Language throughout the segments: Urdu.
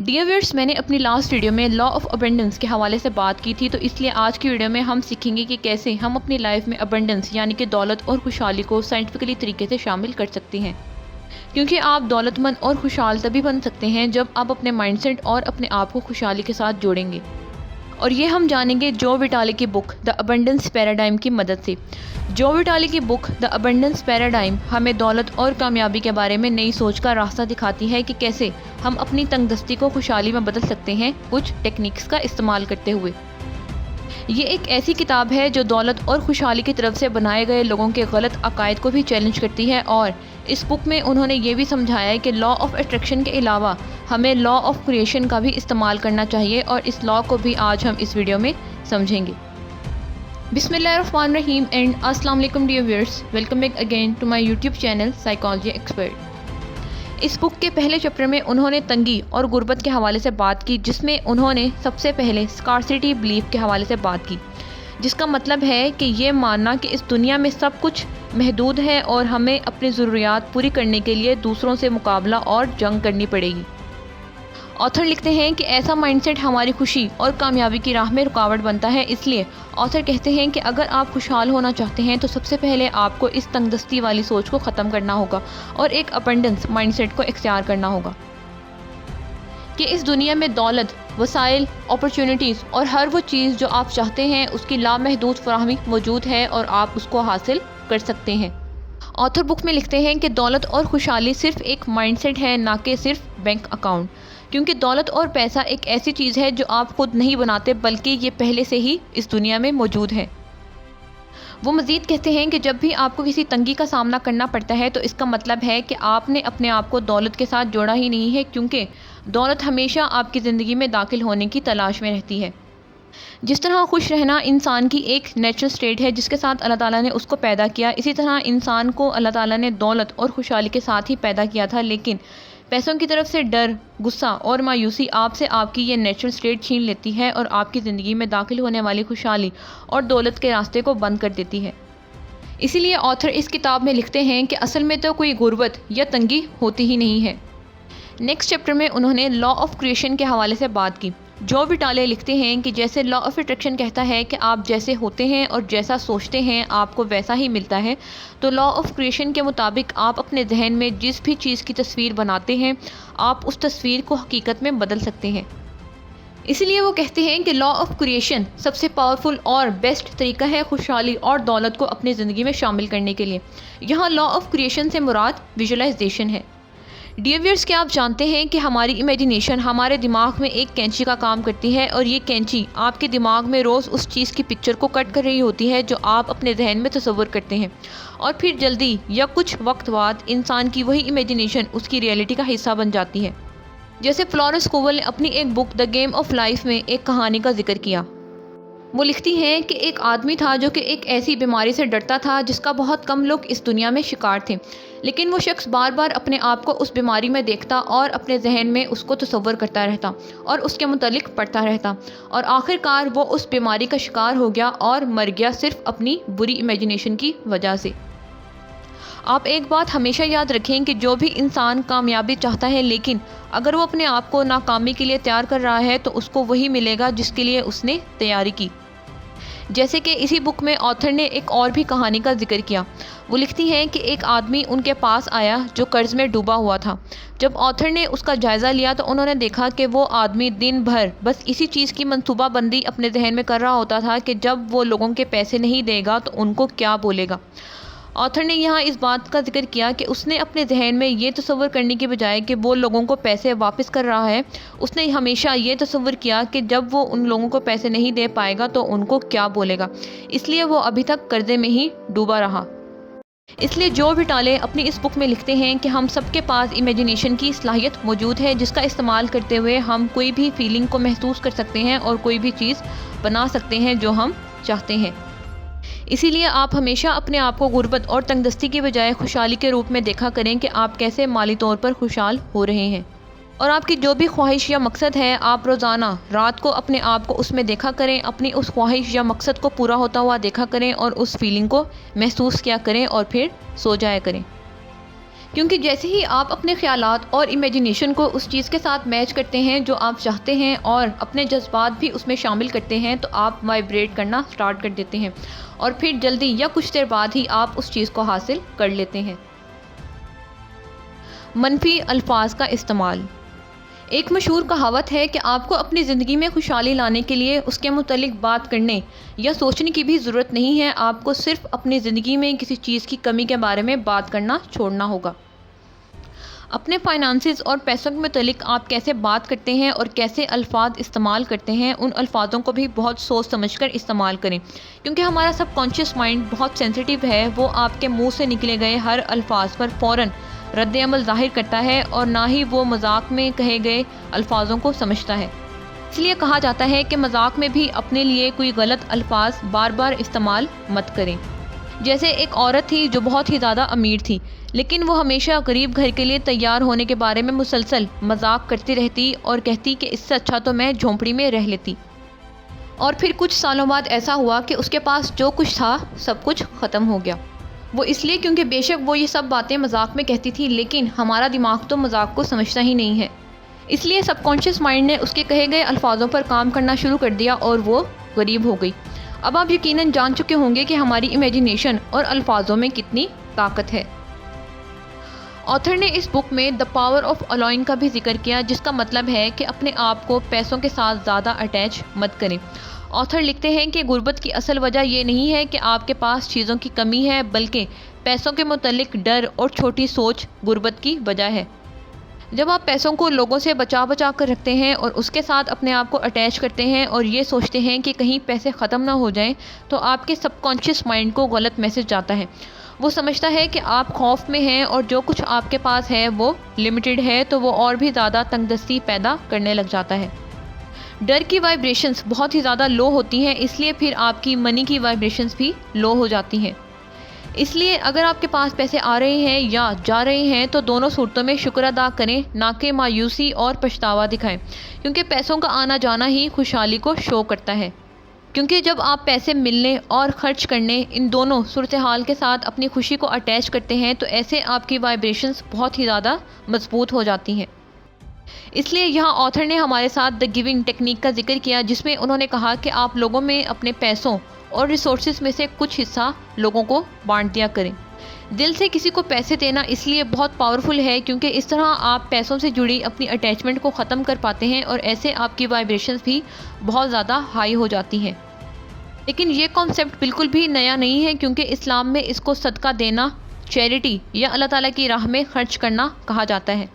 ڈیئر ویئرس، میں نے اپنی لاسٹ ویڈیو میں لا آف ابنڈنس کے حوالے سے بات کی تھی، تو اس لیے آج کی ویڈیو میں ہم سیکھیں گے کہ کیسے ہم اپنی لائف میں ابنڈنس یعنی کہ دولت اور خوشحالی کو سائنٹیفکلی طریقے سے شامل کر سکتے ہیں، کیونکہ آپ دولت مند اور خوشحال تبھی بن سکتے ہیں جب آپ اپنے مائنڈ سیٹ اور اپنے آپ کو خوشحالی کے ساتھ جوڑیں گے، اور یہ ہم جانیں گے جو وٹالی کی بک دا ابنڈنس پیراڈائم کی مدد سے۔ جو وٹالی کی بک دا ابنڈنس پیراڈائم ہمیں دولت اور کامیابی کے بارے میں نئی سوچ کا راستہ دکھاتی ہے کہ کیسے ہم اپنی تنگ دستی کو خوشحالی میں بدل سکتے ہیں کچھ ٹیکنیکس کا استعمال کرتے ہوئے۔ یہ ایک ایسی کتاب ہے جو دولت اور خوشحالی کی طرف سے بنائے گئے لوگوں کے غلط عقائد کو بھی چیلنج کرتی ہے، اور اس بک میں انہوں نے یہ بھی سمجھایا ہے کہ لا آف اٹریکشن کے علاوہ ہمیں لا آف کریشن کا بھی استعمال کرنا چاہیے، اور اس لا کو بھی آج ہم اس ویڈیو میں سمجھیں گے۔ بسم اللہ الرحمن الرحیم اینڈ السلام علیکم dear viewers, welcome back again to my YouTube channel psychology expert. اس بک کے پہلے چیپٹر میں انہوں نے تنگی اور غربت کے حوالے سے بات کی، جس میں انہوں نے سب سے پہلے اسکارسٹی بلیف کے حوالے سے بات کی، جس کا مطلب ہے کہ یہ ماننا کہ اس دنیا میں سب کچھ محدود ہے اور ہمیں اپنی ضروریات پوری کرنے کے لیے دوسروں سے مقابلہ اور جنگ کرنی پڑے گی۔ آتھر لکھتے ہیں کہ ایسا مائنڈ سیٹ ہماری خوشی اور کامیابی کی راہ میں رکاوٹ بنتا ہے، اس لیے آتھر کہتے ہیں کہ اگر آپ خوشحال ہونا چاہتے ہیں تو سب سے پہلے آپ کو اس تنگ دستی والی سوچ کو ختم کرنا ہوگا اور ایک ابنڈنس مائنڈ سیٹ کو اختیار کرنا ہوگا کہ اس دنیا میں دولت، وسائل، اپرچونٹیز اور ہر وہ چیز جو آپ چاہتے ہیں اس کی لامحدود فراہمی موجود ہے اور آپ اس کو حاصل کر سکتے ہیں۔ آتھر بک میں لکھتے ہیں کہ دولت اور خوشحالی صرف ایک مائنڈ سیٹ ہے، نہ کہ صرف بینک اکاؤنٹ، کیونکہ دولت اور پیسہ ایک ایسی چیز ہے جو آپ خود نہیں بناتے بلکہ یہ پہلے سے ہی اس دنیا میں موجود ہے۔ وہ مزید کہتے ہیں کہ جب بھی آپ کو کسی تنگی کا سامنا کرنا پڑتا ہے تو اس کا مطلب ہے کہ آپ نے اپنے آپ کو دولت کے ساتھ جوڑا ہی نہیں ہے، کیونکہ دولت ہمیشہ آپ کی زندگی میں داخل ہونے کی تلاش میں رہتی ہے۔ جس طرح خوش رہنا انسان کی ایک نیچرل سٹیٹ ہے جس کے ساتھ اللہ تعالیٰ نے اس کو پیدا کیا، اسی طرح انسان کو اللہ تعالیٰ نے دولت اور خوشحالی کے ساتھ ہی پیدا کیا تھا، لیکن پیسوں کی طرف سے ڈر، غصہ اور مایوسی آپ سے آپ کی یہ نیچرل سٹیٹ چھین لیتی ہے اور آپ کی زندگی میں داخل ہونے والی خوشحالی اور دولت کے راستے کو بند کر دیتی ہے۔ اسی لیے آتھر اس کتاب میں لکھتے ہیں کہ اصل میں تو کوئی غربت یا تنگی ہوتی ہی نہیں ہے۔ نیکسٹ چیپٹر میں انہوں نے لا آف کریشن کے حوالے سے بات کی۔ جو وٹالے لکھتے ہیں کہ جیسے لا آف اٹریکشن کہتا ہے کہ آپ جیسے ہوتے ہیں اور جیسا سوچتے ہیں آپ کو ویسا ہی ملتا ہے، تو لا آف کریشن کے مطابق آپ اپنے ذہن میں جس بھی چیز کی تصویر بناتے ہیں آپ اس تصویر کو حقیقت میں بدل سکتے ہیں۔ اس لیے وہ کہتے ہیں کہ لا آف کریشن سب سے پاورفل اور بیسٹ طریقہ ہے خوشحالی اور دولت کو اپنی زندگی میں شامل کرنے کے لیے۔ یہاں لا آف کریشن سے مراد ویژولائزیشن ہے۔ ڈیئر ویئرس، کیا آپ جانتے ہیں کہ ہماری امیجینیشن ہمارے دماغ میں ایک کینچی کا کام کرتی ہے، اور یہ کینچی آپ کے دماغ میں روز اس چیز کی پکچر کو کٹ کر رہی ہوتی ہے جو آپ اپنے ذہن میں تصور کرتے ہیں، اور پھر جلدی یا کچھ وقت بعد انسان کی وہی امیجینیشن اس کی ریئلٹی کا حصہ بن جاتی ہے۔ جیسے فلورنس کوول نے اپنی ایک بک دا گیم آف لائف میں ایک کہانی کا ذکر کیا۔ وہ لکھتی ہیں کہ ایک آدمی تھا جو کہ ایک ایسی بیماری سے ڈرتا تھا جس کا بہت کم لوگ اس دنیا میں شکار تھے، لیکن وہ شخص بار بار اپنے آپ کو اس بیماری میں دیکھتا اور اپنے ذہن میں اس کو تصور کرتا رہتا اور اس کے متعلق پڑھتا رہتا، اور آخر کار وہ اس بیماری کا شکار ہو گیا اور مر گیا صرف اپنی بری امیجینیشن کی وجہ سے۔ آپ ایک بات ہمیشہ یاد رکھیں کہ جو بھی انسان کامیابی چاہتا ہے لیکن اگر وہ اپنے آپ کو ناکامی کے لیے تیار کر رہا ہے تو اس کو وہی ملے گا جس کے لیے اس نے تیاری کی۔ جیسے کہ اسی بک میں آتھر نے ایک اور بھی کہانی کا ذکر کیا۔ وہ لکھتی ہیں کہ ایک آدمی ان کے پاس آیا جو قرض میں ڈوبا ہوا تھا۔ جب آتھر نے اس کا جائزہ لیا تو انہوں نے دیکھا کہ وہ آدمی دن بھر بس اسی چیز کی منصوبہ بندی اپنے ذہن میں کر رہا ہوتا تھا کہ جب وہ لوگوں کے پیسے نہیں دے گا تو ان کو کیا بولے گا۔ آتھر نے یہاں اس بات کا ذکر کیا کہ اس نے اپنے ذہن میں یہ تصور کرنے کے بجائے کہ وہ لوگوں کو پیسے واپس کر رہا ہے، اس نے ہمیشہ یہ تصور کیا کہ جب وہ ان لوگوں کو پیسے نہیں دے پائے گا تو ان کو کیا بولے گا، اس لیے وہ ابھی تک قرضے میں ہی ڈوبا رہا۔ اس لیے جو وٹالے اپنی اس بک میں لکھتے ہیں کہ ہم سب کے پاس امیجینیشن کی صلاحیت موجود ہے جس کا استعمال کرتے ہوئے ہم کوئی بھی فیلنگ کو محسوس کر سکتے ہیں اور کوئی بھی چیز بنا سکتے ہیں جو ہم چاہتے ہیں۔ اسی لیے آپ ہمیشہ اپنے آپ کو غربت اور تنگ دستی کی بجائے خوشحالی کے روپ میں دیکھا کریں کہ آپ کیسے مالی طور پر خوشحال ہو رہے ہیں، اور آپ کی جو بھی خواہش یا مقصد ہے آپ روزانہ رات کو اپنے آپ کو اس میں دیکھا کریں، اپنی اس خواہش یا مقصد کو پورا ہوتا ہوا دیکھا کریں اور اس فیلنگ کو محسوس کیا کریں اور پھر سو جایا کریں۔ کیونکہ جیسے ہی آپ اپنے خیالات اور امیجنیشن کو اس چیز کے ساتھ میچ کرتے ہیں جو آپ چاہتے ہیں اور اپنے جذبات بھی اس میں شامل کرتے ہیں تو آپ وائبریٹ کرنا سٹارٹ کر دیتے ہیں اور پھر جلدی یا کچھ دیر بعد ہی آپ اس چیز کو حاصل کر لیتے ہیں۔ منفی الفاظ کا استعمال۔ ایک مشہور کہاوت ہے کہ آپ کو اپنی زندگی میں خوشحالی لانے کے لیے اس کے متعلق بات کرنے یا سوچنے کی بھی ضرورت نہیں ہے، آپ کو صرف اپنی زندگی میں کسی چیز کی کمی کے بارے میں بات کرنا چھوڑنا ہوگا۔ اپنے فائنانسز اور پیسوں کے متعلق آپ کیسے بات کرتے ہیں اور کیسے الفاظ استعمال کرتے ہیں، ان الفاظوں کو بھی بہت سوچ سمجھ کر استعمال کریں، کیونکہ ہمارا سب کانشیس مائنڈ بہت سینسیٹیو ہے، وہ آپ کے منہ سے نکلے گئے ہر الفاظ پر فوراً رد عمل ظاہر کرتا ہے اور نہ ہی وہ مذاق میں کہے گئے الفاظوں کو سمجھتا ہے۔ اس لیے کہا جاتا ہے کہ مذاق میں بھی اپنے لیے کوئی غلط الفاظ بار بار استعمال مت کریں۔ جیسے ایک عورت تھی جو بہت ہی زیادہ امیر تھی، لیکن وہ ہمیشہ غریب گھر کے لیے تیار ہونے کے بارے میں مسلسل مذاق کرتی رہتی اور کہتی کہ اس سے اچھا تو میں جھونپڑی میں رہ لیتی۔ اور پھر کچھ سالوں بعد ایسا ہوا کہ اس کے پاس جو کچھ تھا سب کچھ ختم ہو گیا۔ وہ اس لیے کیونکہ بے شک وہ یہ سب باتیں مذاق میں کہتی تھی، لیکن ہمارا دماغ تو مذاق کو سمجھتا ہی نہیں ہے، اس لیے سب کانشیس مائنڈ نے اس کے کہے گئے الفاظوں پر کام کرنا شروع کر دیا اور وہ غریب ہو گئی۔ اب آپ یقیناً جان چکے ہوں گے کہ ہماری امیجنیشن اور الفاظوں میں کتنی طاقت ہے۔ آتھر نے اس بک میں دا پاور آف allowing کا بھی ذکر کیا، جس کا مطلب ہے کہ اپنے آپ کو پیسوں کے ساتھ زیادہ اٹیچ مت کریں۔ آتھر لکھتے ہیں کہ غربت کی اصل وجہ یہ نہیں ہے کہ آپ کے پاس چیزوں کی کمی ہے، بلکہ پیسوں کے متعلق ڈر اور چھوٹی سوچ غربت کی وجہ ہے۔ جب آپ پیسوں کو لوگوں سے بچا کر رکھتے ہیں اور اس کے ساتھ اپنے آپ کو اٹیچ کرتے ہیں اور یہ سوچتے ہیں کہ کہیں پیسے ختم نہ ہو جائیں، تو آپ کے سب کانشیس مائنڈ کو غلط میسج جاتا ہے۔ وہ سمجھتا ہے کہ آپ خوف میں ہیں اور جو کچھ آپ کے پاس ہے وہ لمیٹڈ ہے، تو وہ اور بھی زیادہ تنگ دستی پیدا کرنے لگ جاتا ہے۔ ڈر کی وائبریشنز بہت ہی زیادہ لو ہوتی ہیں، اس لیے پھر آپ کی منی کی وائبریشنز بھی لو ہو جاتی ہیں۔ اس لیے اگر آپ کے پاس پیسے آ رہے ہیں یا جا رہے ہیں تو دونوں صورتوں میں شکر ادا کریں، نہ کہ مایوسی اور پچھتاوا دکھائیں، کیونکہ پیسوں کا آنا جانا ہی خوشحالی کو شو کرتا ہے۔ کیونکہ جب آپ پیسے ملنے اور خرچ کرنے ان دونوں صورتحال کے ساتھ اپنی خوشی کو اٹیچ کرتے ہیں تو ایسے آپ کی وائبریشنز بہت ہی زیادہ مضبوط ہو جاتی ہیں۔ اس لیے یہاں آتھر نے ہمارے ساتھ دا گیونگ ٹیکنیک کا ذکر کیا، جس میں انہوں نے کہا کہ آپ لوگوں میں اپنے پیسوں اور ریسورسز میں سے کچھ حصہ لوگوں کو بانٹ دیا کریں۔ دل سے کسی کو پیسے دینا اس لیے بہت پاورفل ہے کیونکہ اس طرح آپ پیسوں سے جڑی اپنی اٹیچمنٹ کو ختم کر پاتے ہیں اور ایسے آپ کی وائبریشنز بھی بہت زیادہ ہائی ہو جاتی ہیں۔ لیکن یہ کانسیپٹ بالکل بھی نیا نہیں ہے، کیونکہ اسلام میں اس کو صدقہ دینا، چیریٹی یا اللہ تعالیٰ کی راہ میں خرچ کرنا کہا جاتا ہے،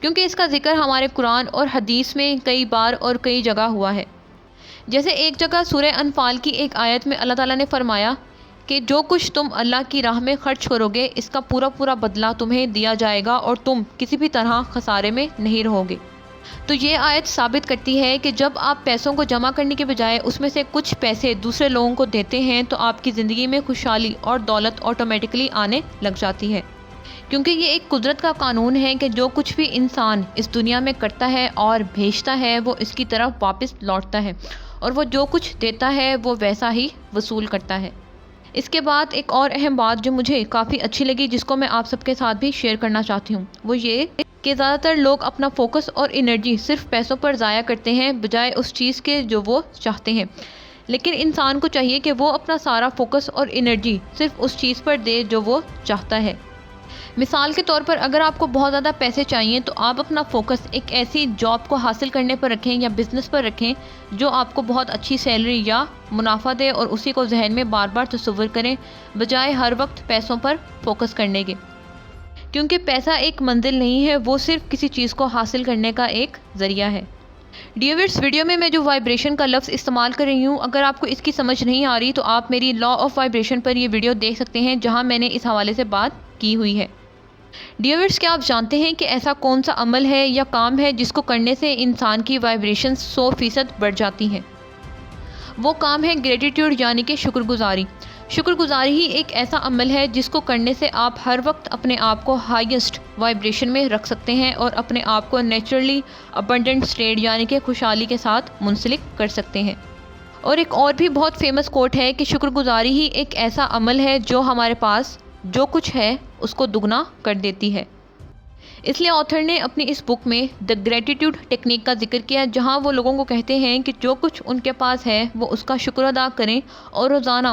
کیونکہ اس کا ذکر ہمارے قرآن اور حدیث میں کئی بار اور کئی جگہ ہوا ہے۔ جیسے ایک جگہ سورہ انفال کی ایک آیت میں اللہ تعالیٰ نے فرمایا کہ جو کچھ تم اللہ کی راہ میں خرچ کرو گے اس کا پورا بدلہ تمہیں دیا جائے گا اور تم کسی بھی طرح خسارے میں نہیں رہو گے۔ تو یہ آیت ثابت کرتی ہے کہ جب آپ پیسوں کو جمع کرنے کے بجائے اس میں سے کچھ پیسے دوسرے لوگوں کو دیتے ہیں تو آپ کی زندگی میں خوشحالی اور دولت آٹومیٹکلی آنے لگ جاتی ہے، کیونکہ یہ ایک قدرت کا قانون ہے کہ جو کچھ بھی انسان اس دنیا میں کرتا ہے اور بھیجتا ہے وہ اس کی طرف واپس لوٹتا ہے، اور وہ جو کچھ دیتا ہے وہ ویسا ہی وصول کرتا ہے۔ اس کے بعد ایک اور اہم بات جو مجھے کافی اچھی لگی، جس کو میں آپ سب کے ساتھ بھی شیئر کرنا چاہتی ہوں، وہ یہ کہ زیادہ تر لوگ اپنا فوکس اور انرجی صرف پیسوں پر ضائع کرتے ہیں بجائے اس چیز کے جو وہ چاہتے ہیں، لیکن انسان کو چاہیے کہ وہ اپنا سارا فوکس اور انرجی صرف اس چیز پر دے جو وہ چاہتا ہے۔ مثال کے طور پر اگر آپ کو بہت زیادہ پیسے چاہیے تو آپ اپنا فوکس ایک ایسی جاب کو حاصل کرنے پر رکھیں یا بزنس پر رکھیں جو آپ کو بہت اچھی سیلری یا منافع دے، اور اسی کو ذہن میں بار بار تصور کریں بجائے ہر وقت پیسوں پر فوکس کرنے کے، کیونکہ پیسہ ایک منزل نہیں ہے، وہ صرف کسی چیز کو حاصل کرنے کا ایک ذریعہ ہے۔ ڈیئرز، ویڈیو میں جو وائبریشن کا لفظ استعمال کر رہی ہوں، اگر آپ کو اس کی سمجھ نہیں آ رہی تو آپ میری لا آف وائبریشن پر یہ ویڈیو دیکھ سکتے ہیں جہاں میں نے اس حوالے سے بات کی ہوئی ہے۔ ڈیئرز، کیا آپ جانتے ہیں کہ ایسا کون سا عمل ہے یا کام ہے جس کو کرنے سے انسان کی وائبریشن 100% بڑھ جاتی ہیں؟ وہ کام ہے گریٹیٹیوڈ، یعنی کہ شکر گزاری۔ شکر گزاری ہی ایک ایسا عمل ہے جس کو کرنے سے آپ ہر وقت اپنے آپ کو ہائیسٹ وائبریشن میں رکھ سکتے ہیں اور اپنے آپ کو نیچرلی ابنڈنٹ اسٹیٹ یعنی کہ خوشحالی کے ساتھ منسلک کر سکتے ہیں۔ اور ایک اور بھی بہت فیمس کوٹ ہے کہ شکر گزاری ہی ایک ایسا عمل ہے جو ہمارے پاس جو کچھ ہے اس کو دگنا کر دیتی ہے۔ اس لیے آتھر نے اپنی اس بک میں دا گریٹیٹیوڈ ٹیکنیک کا ذکر کیا، جہاں وہ لوگوں کو کہتے ہیں کہ جو کچھ ان کے پاس ہے وہ اس کا شکر ادا کریں اور روزانہ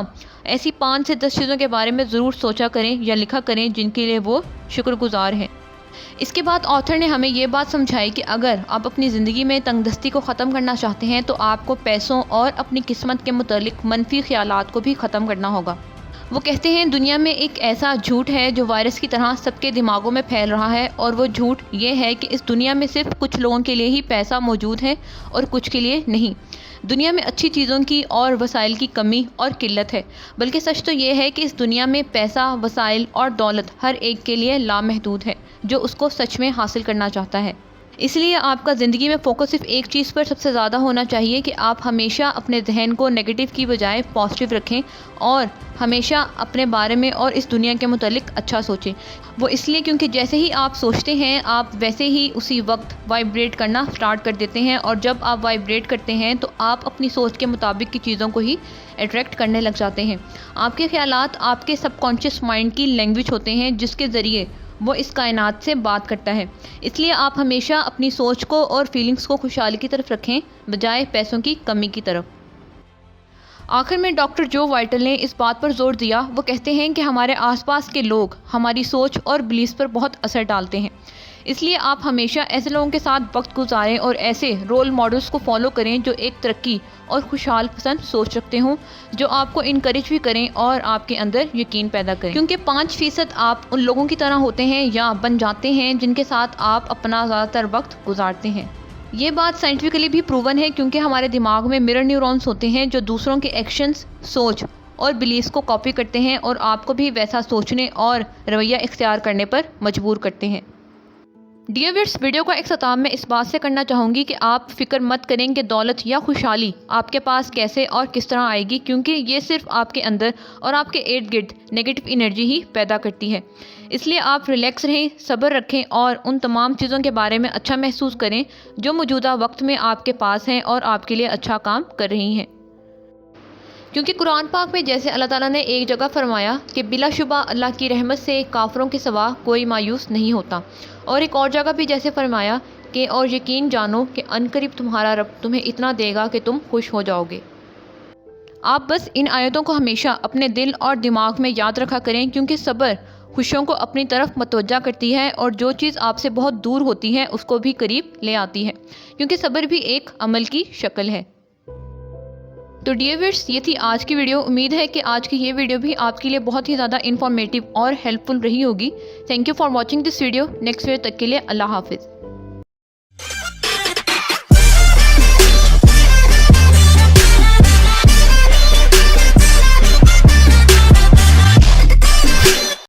ایسی 5 سے 10 چیزوں کے بارے میں ضرور سوچا کریں یا لکھا کریں جن کے لیے وہ شکر گزار ہیں۔ اس کے بعد آتھر نے ہمیں یہ بات سمجھائی کہ اگر آپ اپنی زندگی میں تنگ دستی کو ختم کرنا چاہتے ہیں تو آپ کو پیسوں اور اپنی قسمت کے متعلق منفی خیالات کو بھی ختم کرنا ہوگا۔ وہ کہتے ہیں دنیا میں ایک ایسا جھوٹ ہے جو وائرس کی طرح سب کے دماغوں میں پھیل رہا ہے، اور وہ جھوٹ یہ ہے کہ اس دنیا میں صرف کچھ لوگوں کے لیے ہی پیسہ موجود ہے اور کچھ کے لیے نہیں۔ دنیا میں اچھی چیزوں کی اور وسائل کی کمی اور قلت ہے، بلکہ سچ تو یہ ہے کہ اس دنیا میں پیسہ، وسائل اور دولت ہر ایک کے لیے لامحدود ہے جو اس کو سچ میں حاصل کرنا چاہتا ہے۔ اس لیے آپ کا زندگی میں فوکس صرف ایک چیز پر سب سے زیادہ ہونا چاہیے کہ آپ ہمیشہ اپنے ذہن کو نیگیٹو کی بجائے پازیٹیو رکھیں اور ہمیشہ اپنے بارے میں اور اس دنیا کے متعلق اچھا سوچیں۔ وہ اس لیے کیونکہ جیسے ہی آپ سوچتے ہیں آپ ویسے ہی اسی وقت وائبریٹ کرنا سٹارٹ کر دیتے ہیں، اور جب آپ وائبریٹ کرتے ہیں تو آپ اپنی سوچ کے مطابق کی چیزوں کو ہی اٹریکٹ کرنے لگ جاتے ہیں۔ آپ کے خیالات آپ کے سب کانشیس مائنڈ کی لینگویج ہوتے ہیں جس کے ذریعے وہ اس کائنات سے بات کرتا ہے۔ اس لیے آپ ہمیشہ اپنی سوچ کو اور فیلنگز کو خوشحالی کی طرف رکھیں بجائے پیسوں کی کمی کی طرف۔ آخر میں ڈاکٹر جو وائٹل نے اس بات پر زور دیا، وہ کہتے ہیں کہ ہمارے آس پاس کے لوگ ہماری سوچ اور بلیفز پر بہت اثر ڈالتے ہیں، اس لیے آپ ہمیشہ ایسے لوگوں کے ساتھ وقت گزاریں اور ایسے رول ماڈلز کو فالو کریں جو ایک ترقی اور خوشحال پسند سوچ رکھتے ہوں، جو آپ کو انکریج بھی کریں اور آپ کے اندر یقین پیدا کریں، کیونکہ 5% آپ ان لوگوں کی طرح ہوتے ہیں یا بن جاتے ہیں جن کے ساتھ آپ اپنا زیادہ تر وقت گزارتے ہیں۔ یہ بات سائنٹیفکلی بھی پروون ہے، کیونکہ ہمارے دماغ میں مرر نیورونز ہوتے ہیں جو دوسروں کے ایکشنز، سوچ اور بلیفز کو کاپی کرتے ہیں اور آپ کو بھی ویسا سوچنے اور رویہ اختیار کرنے پر مجبور کرتے ہیں۔ ڈیئر ویئرس، ویڈیو کا اختتام میں اس بات سے کرنا چاہوں گی کہ آپ فکر مت کریں کہ دولت یا خوشحالی آپ کے پاس کیسے اور کس طرح آئے گی، کیونکہ یہ صرف آپ کے اندر اور آپ کے ارد گرد نیگیٹو انرجی ہی پیدا کرتی ہے۔ اس لیے آپ ریلیکس رہیں، صبر رکھیں اور ان تمام چیزوں کے بارے میں اچھا محسوس کریں جو موجودہ وقت میں آپ کے پاس ہیں اور آپ کے لیے اچھا کام کر رہی ہیں، کیونکہ قرآن پاک میں جیسے اللہ تعالیٰ نے ایک جگہ فرمایا کہ بلا شبہ اللہ کی رحمت سے کافروں کے سوا کوئی مایوس نہیں ہوتا، اور ایک اور جگہ بھی جیسے فرمایا کہ اور یقین جانو کہ عنقریب تمہارا رب تمہیں اتنا دے گا کہ تم خوش ہو جاؤ گے۔ آپ بس ان آیتوں کو ہمیشہ اپنے دل اور دماغ میں یاد رکھا کریں، کیونکہ صبر خوشیوں کو اپنی طرف متوجہ کرتی ہے اور جو چیز آپ سے بہت دور ہوتی ہے اس کو بھی قریب لے آتی ہے، کیونکہ صبر بھی ایک عمل کی شکل ہے۔ تو ڈیئر ویئرس، یہ تھی آج کی ویڈیو۔ امید ہے کہ آج کی یہ ویڈیو بھی آپ کے لیے بہت ہی زیادہ انفارمیٹیو اور ہیلپ فل رہی ہوگی۔ Thank you for watching this video. Next video تک کے لیے اللہ حافظ۔